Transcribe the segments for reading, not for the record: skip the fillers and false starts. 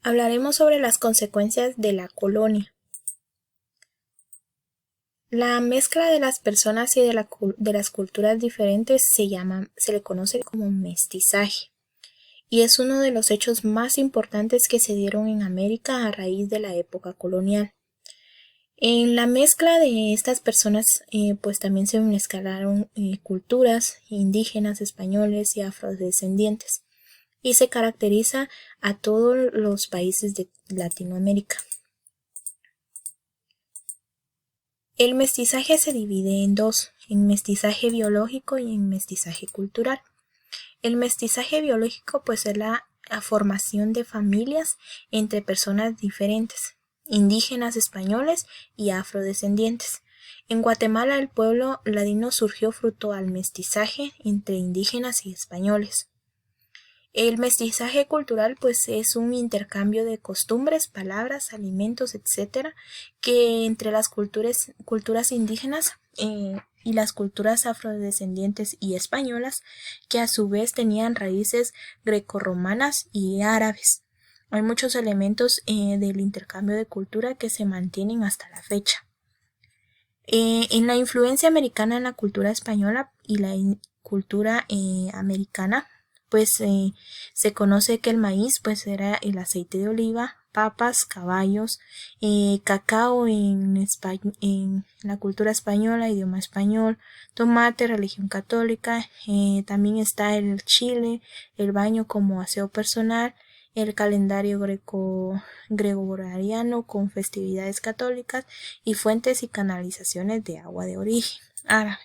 Hablaremos sobre las consecuencias de la colonia. La mezcla de las personas y de las culturas diferentes se le conoce como mestizaje, y es uno de los hechos más importantes que se dieron en América a raíz de la época colonial. En la mezcla de estas personas, pues también se mezclaron culturas indígenas, españoles y afrodescendientes, y se caracteriza a todos los países de Latinoamérica. El mestizaje se divide en dos, en mestizaje biológico y en mestizaje cultural. El mestizaje biológico pues es la formación de familias entre personas diferentes, indígenas, españoles y afrodescendientes. En Guatemala el pueblo ladino surgió fruto al mestizaje entre indígenas y españoles. El mestizaje cultural pues es un intercambio de costumbres, palabras, alimentos, etcétera, que entre las culturas indígenas y las culturas afrodescendientes y españolas, que a su vez tenían raíces grecorromanas y árabes. Hay muchos elementos del intercambio de cultura que se mantienen hasta la fecha. En la influencia americana en la cultura española y la cultura americana, pues se conoce que el maíz pues era el aceite de oliva, papas, caballos, cacao en la cultura española, idioma español, tomate, religión católica, también está el chile, el baño como aseo personal, el calendario gregoriano con festividades católicas y fuentes y canalizaciones de agua de origen árabe.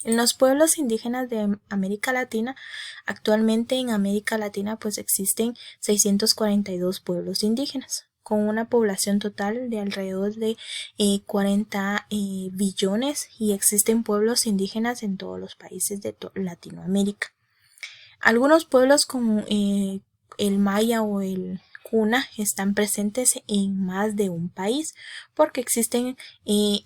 En los pueblos indígenas de América Latina, actualmente en América Latina pues existen 642 pueblos indígenas, con una población total de alrededor de 40 billones, y existen pueblos indígenas en todos los países de Latinoamérica. Algunos pueblos como el maya o el cuna están presentes en más de un país porque existen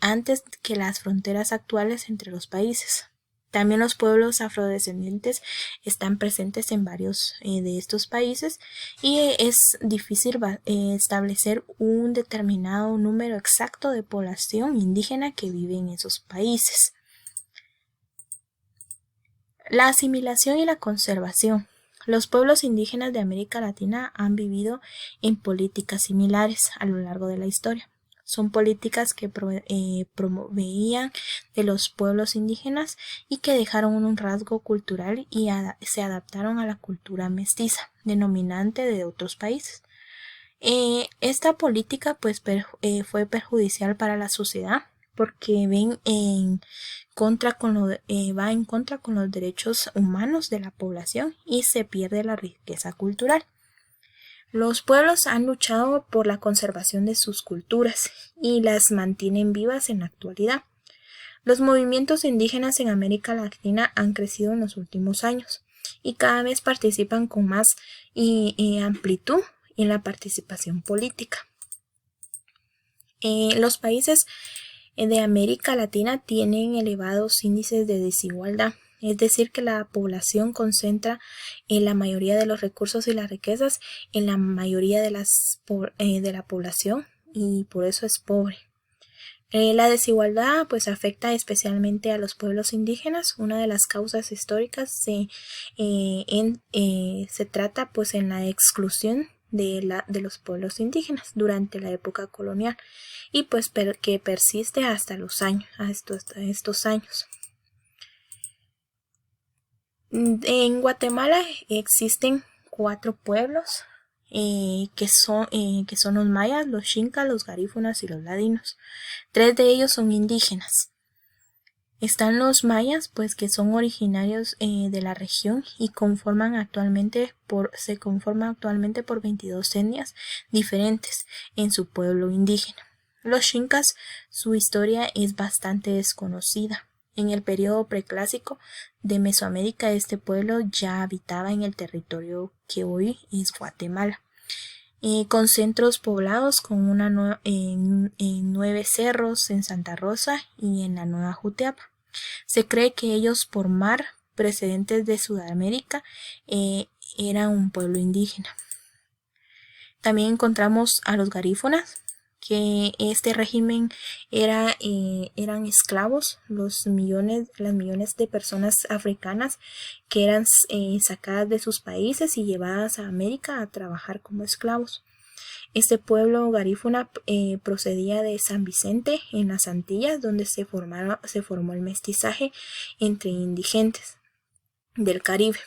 antes que las fronteras actuales entre los países. También los pueblos afrodescendientes están presentes en varios de estos países, y es difícil establecer un determinado número exacto de población indígena que vive en esos países. La asimilación y la conservación. Los pueblos indígenas de América Latina han vivido en políticas similares a lo largo de la historia. Son políticas que promovían de los pueblos indígenas y que dejaron un rasgo cultural y se adaptaron a la cultura mestiza, denominante de otros países. Esta política pues fue perjudicial para la sociedad porque va en contra con los derechos humanos de la población y se pierde la riqueza cultural. Los pueblos han luchado por la conservación de sus culturas y las mantienen vivas en la actualidad. Los movimientos indígenas en América Latina han crecido en los últimos años y cada vez participan con más amplitud en la participación política. Los países de América Latina tienen elevados índices de desigualdad, es decir, que la población concentra la mayoría de los recursos y las riquezas en la mayoría de la población, y por eso es pobre. La desigualdad pues afecta especialmente a los pueblos indígenas. Una de las causas históricas se trata pues en la exclusión de los pueblos indígenas durante la época colonial, y pues que persiste hasta estos años. En Guatemala existen 4 pueblos que son los mayas, los xincas, los garífunas y los ladinos. 3 de ellos son indígenas. Están los mayas, pues que son originarios de la región y se conforman actualmente por 22 etnias diferentes en su pueblo indígena. Los xincas, su historia es bastante desconocida. En el periodo preclásico de Mesoamérica, este pueblo ya habitaba en el territorio que hoy es Guatemala, con centros poblados en 9 cerros en Santa Rosa y en la Nueva Jutiapa. Se cree que ellos, por mar, precedentes de Sudamérica, eran un pueblo indígena. También encontramos a los garífunas, que este régimen eran esclavos, las millones de personas africanas que eran sacadas de sus países y llevadas a América a trabajar como esclavos. Este pueblo garífuna procedía de San Vicente en las Antillas, donde se formó el mestizaje entre indigentes del Caribe.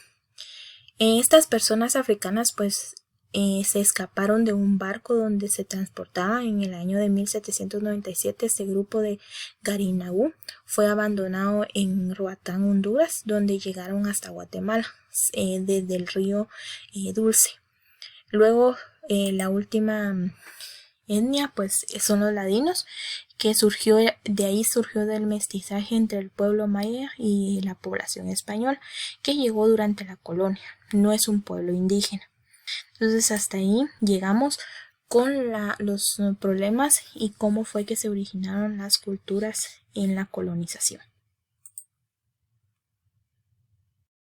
Estas personas africanas pues se escaparon de un barco donde se transportaba en el año de 1797. Este grupo de Garinaú fue abandonado en Roatán, Honduras, donde llegaron hasta Guatemala desde el río Dulce. Luego la última etnia pues son los ladinos, que de ahí surgió del mestizaje entre el pueblo maya y la población española que llegó durante la colonia. No es un pueblo indígena. Entonces hasta ahí llegamos con los problemas y cómo fue que se originaron las culturas en la colonización.